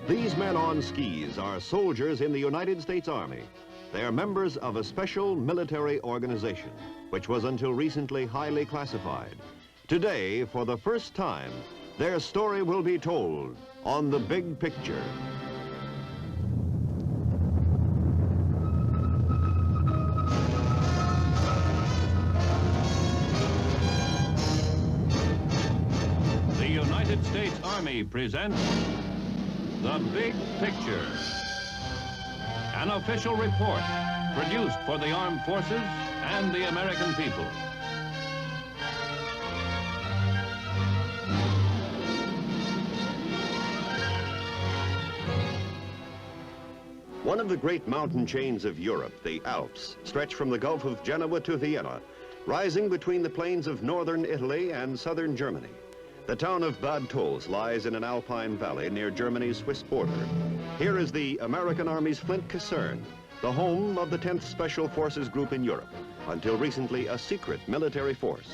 These men on skis are soldiers in the United States Army. They are members of a special military organization, which was until recently highly classified. Today, for the first time, their story will be told on The Big Picture. The United States Army presents The Big Picture, an official report produced for the armed forces and the American people. One of the great mountain chains of Europe, the Alps, stretch from the Gulf of Genoa to Vienna, rising between the plains of northern Italy and southern Germany. The town of Bad Tolz lies in an alpine valley near Germany's Swiss border. Here is the American Army's Flint Caserne, the home of the 10th Special Forces Group in Europe, until recently a secret military force.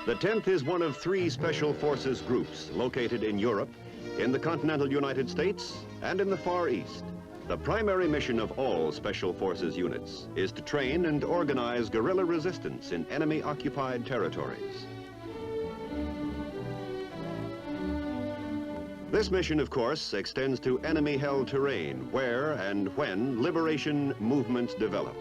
The 10th is one of 3 Special Forces groups located in Europe, in the continental United States, and in the Far East. The primary mission of all Special Forces units is to train and organize guerrilla resistance in enemy-occupied territories. This mission, of course, extends to enemy-held terrain where and when liberation movements develop.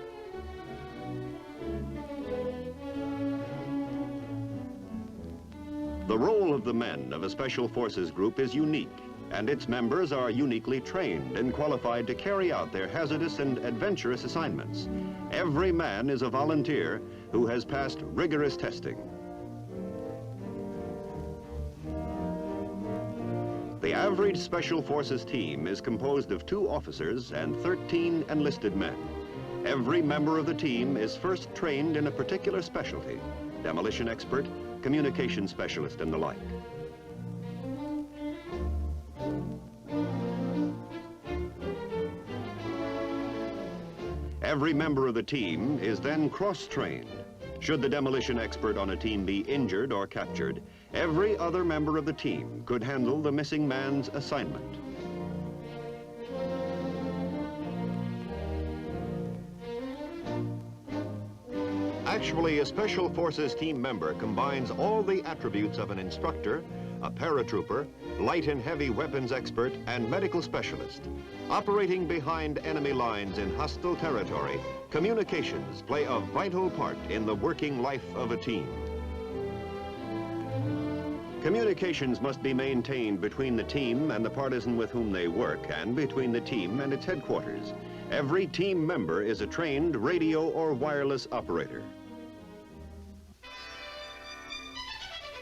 The role of the men of a Special Forces group is unique, and its members are uniquely trained and qualified to carry out their hazardous and adventurous assignments. Every man is a volunteer who has passed rigorous testing. The average Special Forces team is composed of 2 officers and 13 enlisted men. Every member of the team is first trained in a particular specialty: demolition expert, communication specialist, and the like. Every member of the team is then cross-trained. Should the demolition expert on a team be injured or captured, every other member of the team could handle the missing man's assignment. Actually, a Special Forces team member combines all the attributes of an instructor, a paratrooper, light and heavy weapons expert, and medical specialist. Operating behind enemy lines in hostile territory, communications play a vital part in the working life of a team. Communications must be maintained between the team and the partisan with whom they work, and between the team and its headquarters. Every team member is a trained radio or wireless operator.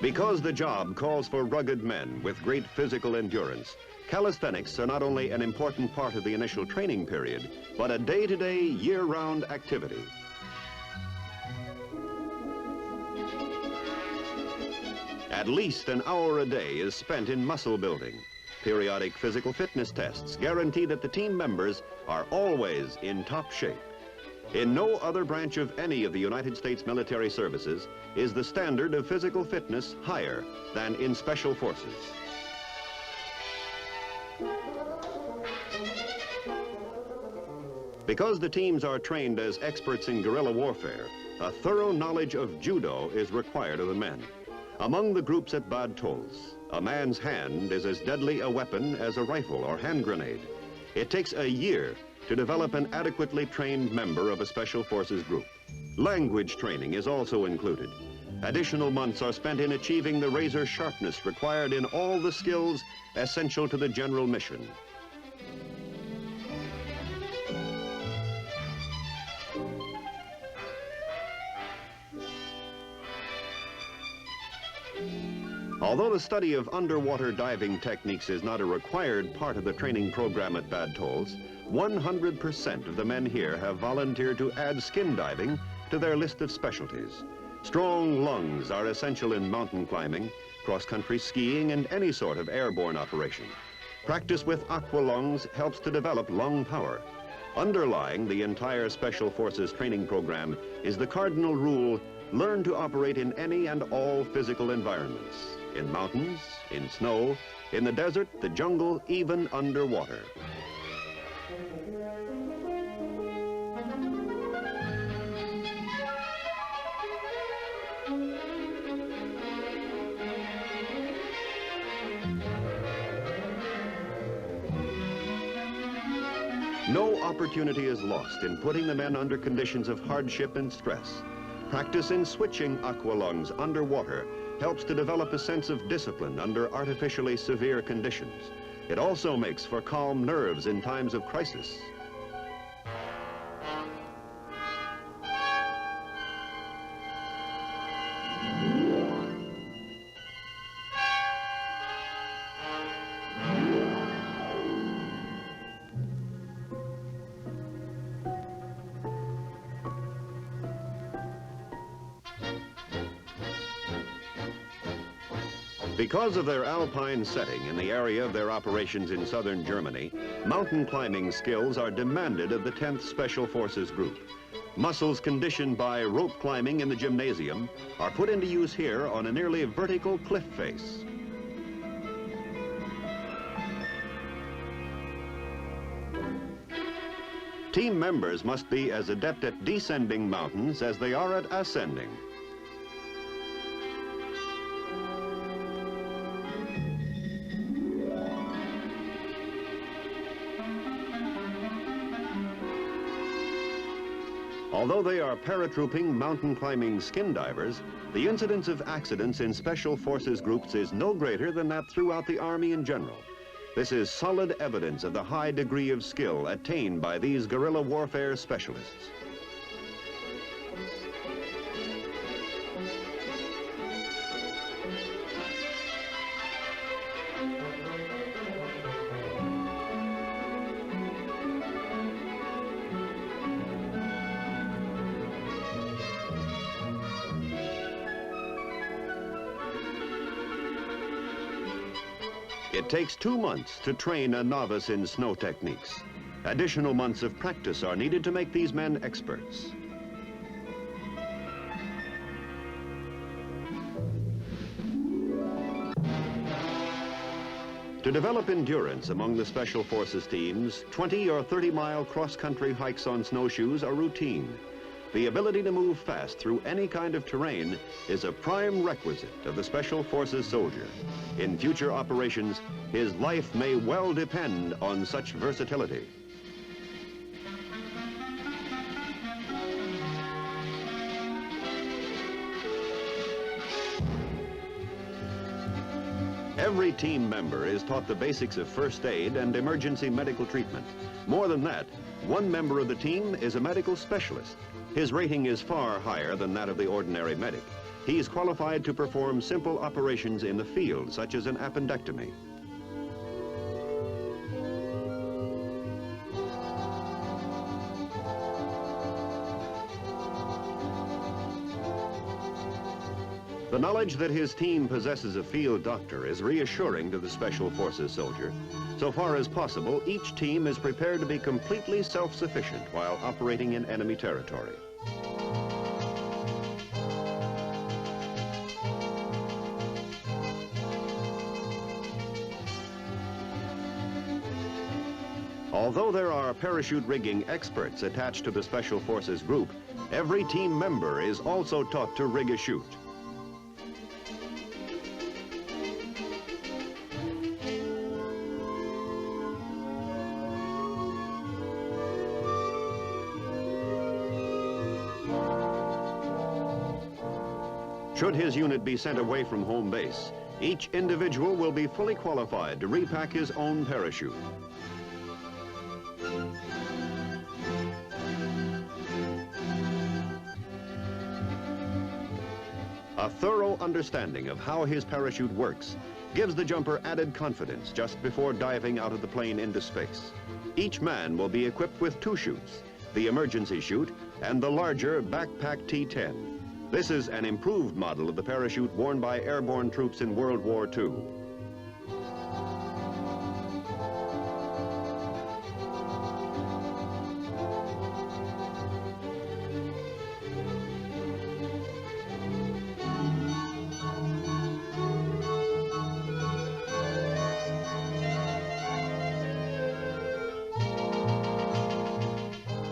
Because the job calls for rugged men with great physical endurance, calisthenics are not only an important part of the initial training period, but a day-to-day, year-round activity. At least an hour a day is spent in muscle building. Periodic physical fitness tests guarantee that the team members are always in top shape. In no other branch of any of the United States military services is the standard of physical fitness higher than in Special Forces. Because the teams are trained as experts in guerrilla warfare, a thorough knowledge of judo is required of the men. Among the groups at Bad Tolz, a man's hand is as deadly a weapon as a rifle or hand grenade. It takes a year to develop an adequately trained member of a Special Forces group. Language training is also included. Additional months are spent in achieving the razor sharpness required in all the skills essential to the general mission. Although the study of underwater diving techniques is not a required part of the training program at Bad Tolz, 100% of the men here have volunteered to add skin diving to their list of specialties. Strong lungs are essential in mountain climbing, cross-country skiing, and any sort of airborne operation. Practice with aqua lungs helps to develop lung power. Underlying the entire Special Forces training program is the cardinal rule: learn to operate in any and all physical environments, in mountains, in snow, in the desert, the jungle, even underwater. No opportunity is lost in putting the men under conditions of hardship and stress. Practice in switching aqualungs underwater helps to develop a sense of discipline under artificially severe conditions. It also makes for calm nerves in times of crisis. Because of their alpine setting in the area of their operations in southern Germany, mountain climbing skills are demanded of the 10th Special Forces Group. Muscles conditioned by rope climbing in the gymnasium are put into use here on a nearly vertical cliff face. Team members must be as adept at descending mountains as they are at ascending. Although they are paratrooping mountain climbing skin divers, the incidence of accidents in Special Forces groups is no greater than that throughout the Army in general. This is solid evidence of the high degree of skill attained by these guerrilla warfare specialists. It takes 2 months to train a novice in snow techniques. Additional months of practice are needed to make these men experts. To develop endurance among the Special Forces teams, 20 or 30-mile cross-country hikes on snowshoes are routine. The ability to move fast through any kind of terrain is a prime requisite of the Special Forces soldier. In future operations, his life may well depend on such versatility. Every team member is taught the basics of first aid and emergency medical treatment. More than that, one member of the team is a medical specialist. His rating is far higher than that of the ordinary medic. He's qualified to perform simple operations in the field, such as an appendectomy. The knowledge that his team possesses a field doctor is reassuring to the Special Forces soldier. So far as possible, each team is prepared to be completely self-sufficient while operating in enemy territory. Although there are parachute rigging experts attached to the Special Forces group, every team member is also taught to rig a chute. Should his unit be sent away from home base, each individual will be fully qualified to repack his own parachute. A thorough understanding of how his parachute works gives the jumper added confidence just before diving out of the plane into space. Each man will be equipped with 2 chutes, the emergency chute and the larger backpack T-10. This is an improved model of the parachute worn by airborne troops in World War II.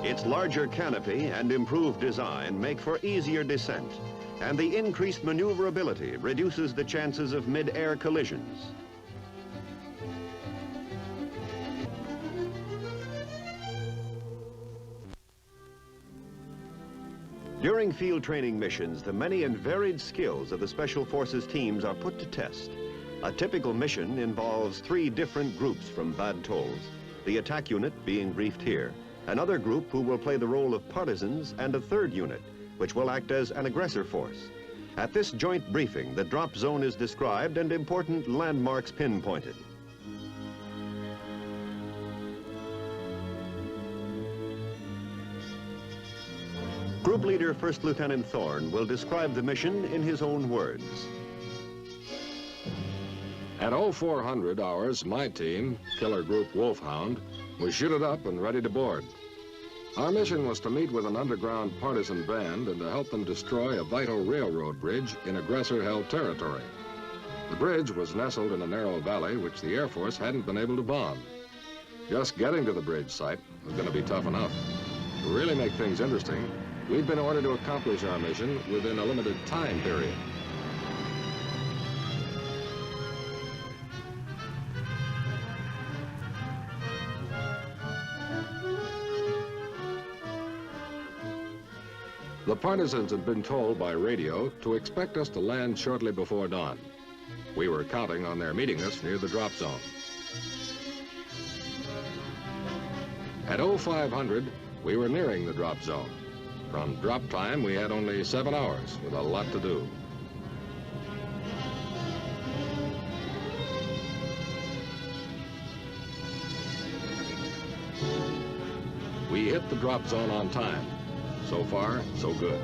Its larger canopy and improved design make for easier descent, and the increased maneuverability reduces the chances of mid-air collisions. During field training missions, the many and varied skills of the Special Forces teams are put to test. A typical mission involves 3 different groups from Bad Tolz, the attack unit being briefed here, another group who will play the role of partisans, and a 3rd unit, which will act as an aggressor force. At this joint briefing, the drop zone is described and important landmarks pinpointed. Group leader First Lieutenant Thorne will describe the mission in his own words. At 0400 hours, my team, Killer Group Wolfhound, was shooted up and ready to board. Our mission was to meet with an underground partisan band and to help them destroy a vital railroad bridge in aggressor-held territory. The bridge was nestled in a narrow valley which the Air Force hadn't been able to bomb. Just getting to the bridge site was going to be tough enough. To really make things interesting, we'd been ordered to accomplish our mission within a limited time period. The partisans had been told by radio to expect us to land shortly before dawn. We were counting on their meeting us near the drop zone. At 0500, we were nearing the drop zone. From drop time, we had only 7 hours with a lot to do. We hit the drop zone on time. So far, so good.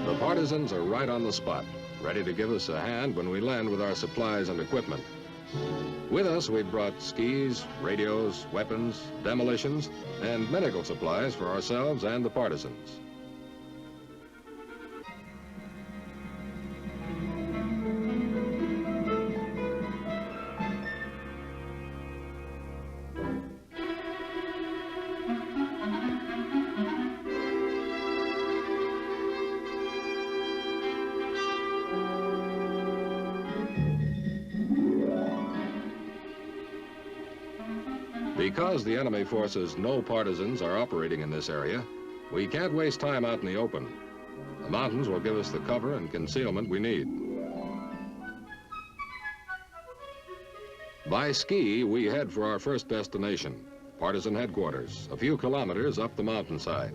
The partisans are right on the spot, ready to give us a hand when we land with our supplies and equipment. With us, we brought skis, radios, weapons, demolitions, and medical supplies for ourselves and the partisans. Because the enemy forces no partisans are operating in this area, we can't waste time out in the open. The mountains will give us the cover and concealment we need. By ski, we head for our first destination, partisan headquarters, a few kilometers up the mountainside.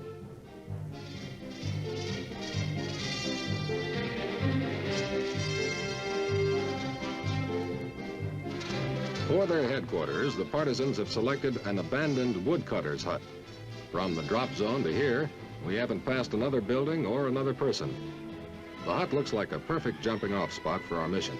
For their headquarters, the partisans have selected an abandoned woodcutter's hut. From the drop zone to here, we haven't passed another building or another person. The hut looks like a perfect jumping-off spot for our mission.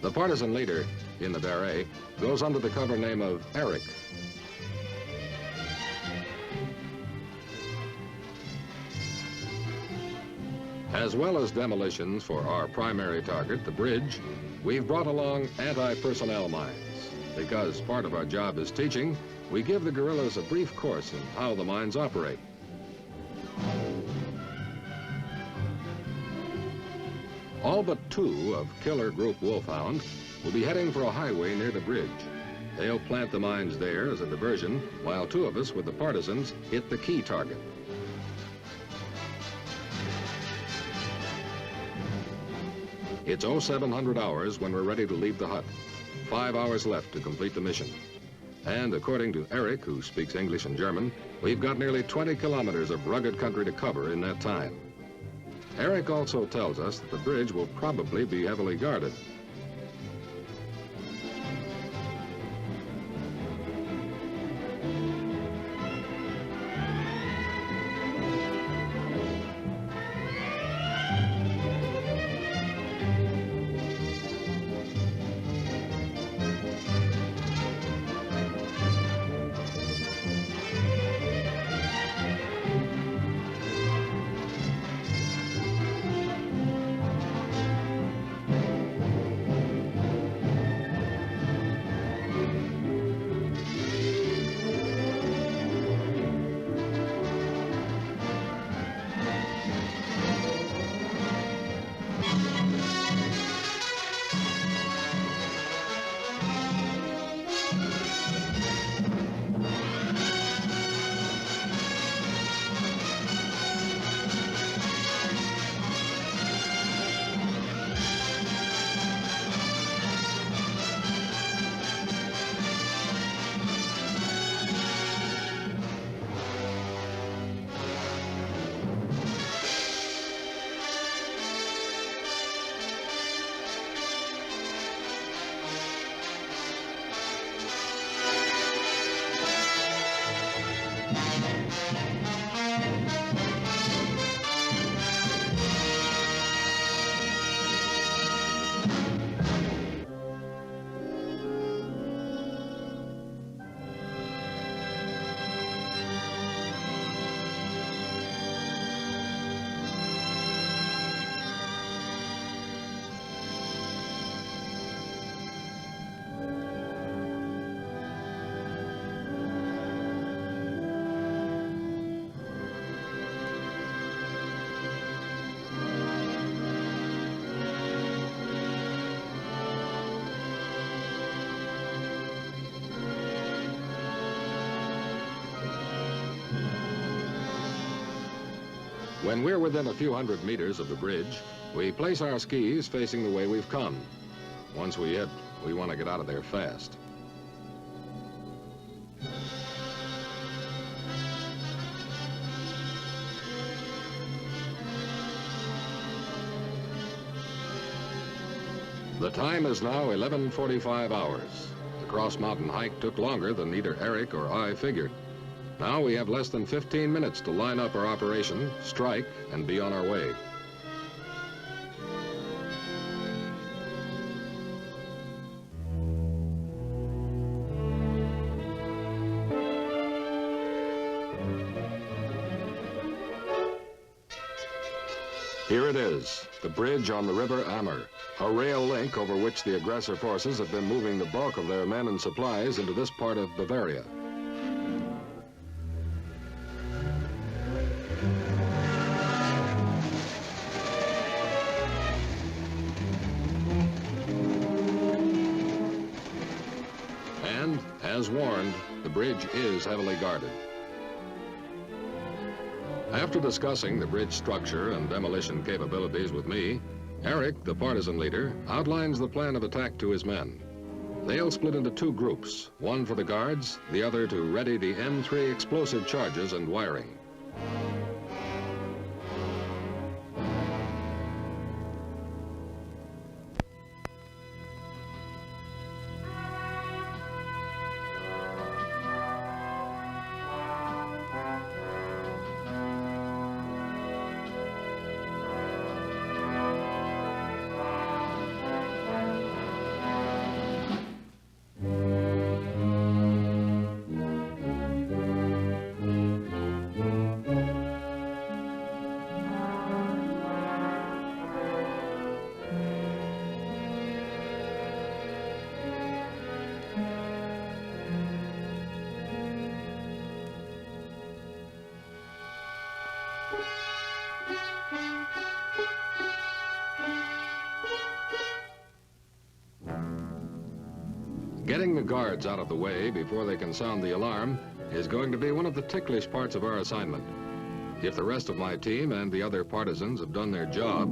The partisan leader in the Daré goes under the cover name of Eric. As well as demolitions for our primary target, the bridge, we've brought along anti-personnel mines. Because part of our job is teaching, we give the guerrillas a brief course in how the mines operate. All but 2 of Killer Group Wolfhound will be heading for a highway near the bridge. They'll plant the mines there as a diversion, while 2 of us with the partisans hit the key target. It's 0700 hours when we're ready to leave the hut. 5 hours left to complete the mission. And according to Eric, who speaks English and German, we've got nearly 20 kilometers of rugged country to cover in that time. Eric also tells us that the bridge will probably be heavily guarded. When we're within a few hundred meters of the bridge, we place our skis facing the way we've come. Once we hit, we want to get out of there fast. The time is now 11:45 hours. The cross-mountain hike took longer than either Eric or I figured. Now we have less than 15 minutes to line up our operation, strike, and be on our way. Here it is, the bridge on the River Ammer, a rail link over which the aggressor forces have been moving the bulk of their men and supplies into this part of Bavaria. And, as warned, the bridge is heavily guarded. After discussing the bridge structure and demolition capabilities with me, Eric, the partisan leader, outlines the plan of attack to his men. They'll split into two groups, one for the guards, the other to ready the M3 explosive charges and wiring. Getting the guards out of the way before they can sound the alarm is going to be one of the ticklish parts of our assignment. If the rest of my team and the other partisans have done their job,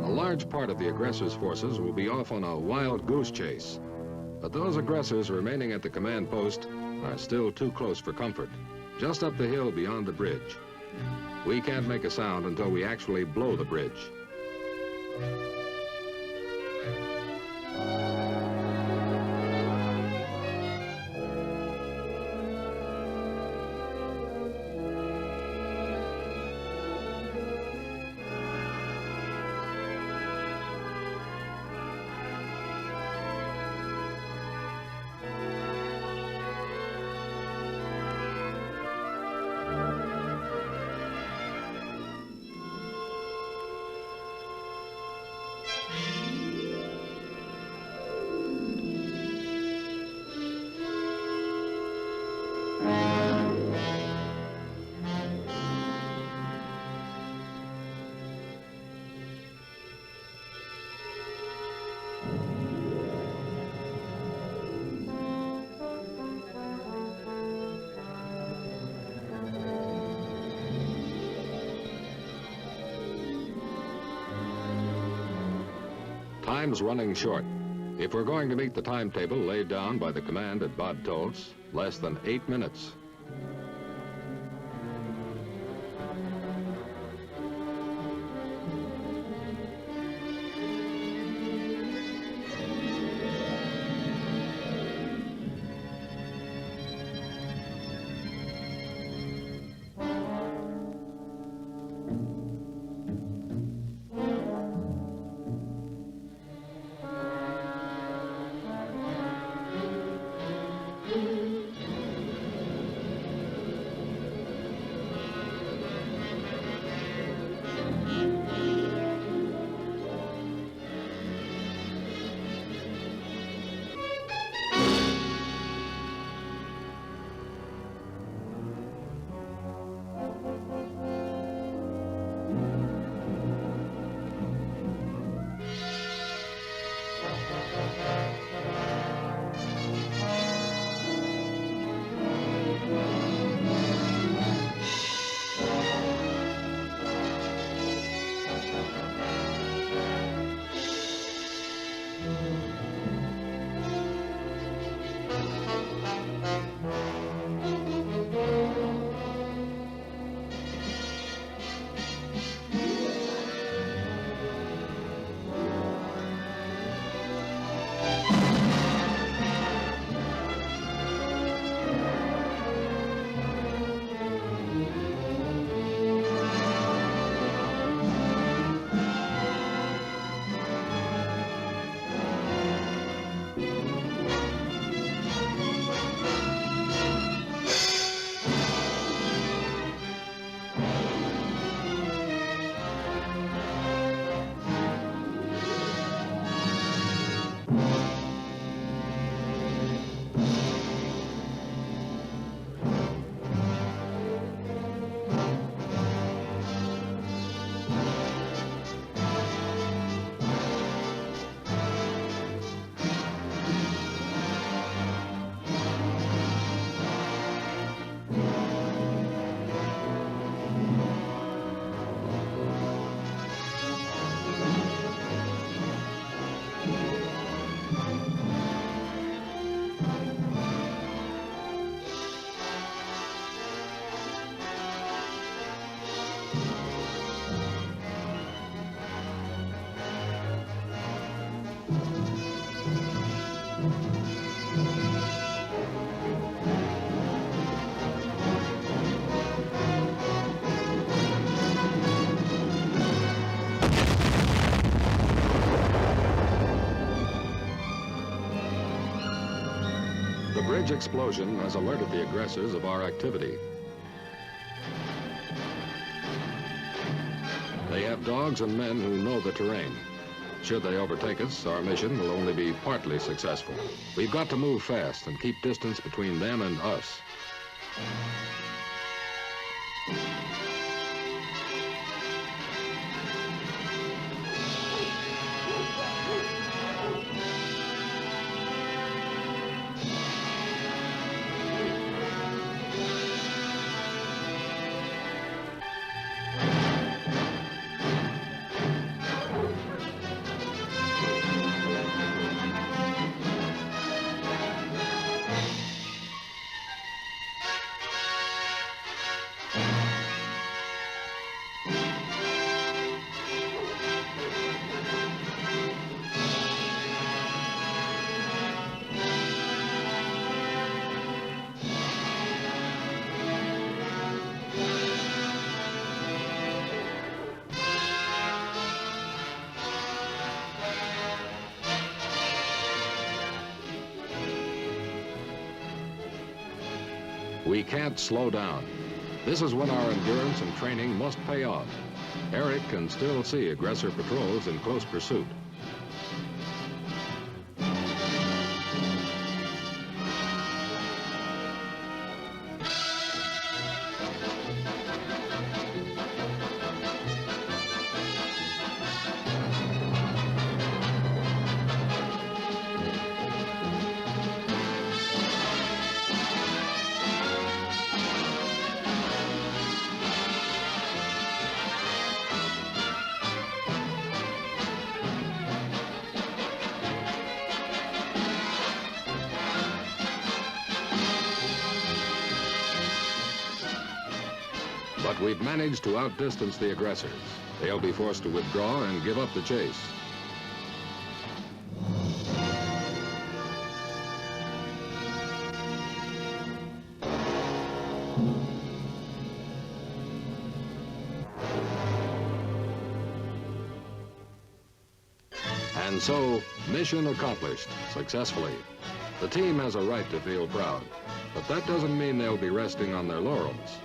a large part of the aggressor's forces will be off on a wild goose chase. But those aggressors remaining at the command post are still too close for comfort, just up the hill beyond the bridge. We can't make a sound until we actually blow the bridge. Time's running short. If we're going to meet the timetable laid down by the command at Bad Tolz, less than 8 minutes. The bridge explosion has alerted the aggressors of our activity. They have dogs and men who know the terrain. Should they overtake us, our mission will only be partly successful. We've got to move fast and keep distance between them and us. We can't slow down. This is when our endurance and training must pay off. Eric can still see aggressor patrols in close pursuit. But we've managed to outdistance the aggressors. They'll be forced to withdraw and give up the chase. And so, mission accomplished successfully. The team has a right to feel proud, but that doesn't mean they'll be resting on their laurels.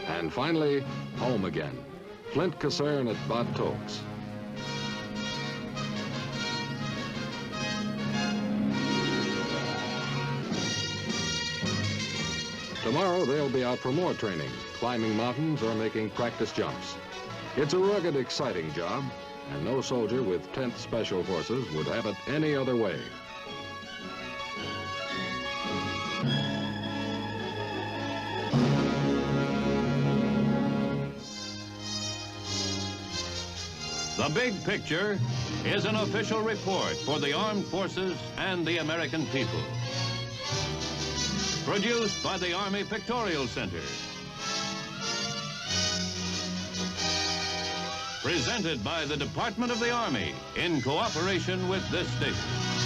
And finally, home again. Flint Caserne at Bad Tolz. Tomorrow, they'll be out for more training, climbing mountains or making practice jumps. It's a rugged, exciting job, and no soldier with 10th Special Forces would have it any other way. The Big Picture is an official report for the armed forces and the American people. Produced by the Army Pictorial Center. Presented by the Department of the Army in cooperation with this station.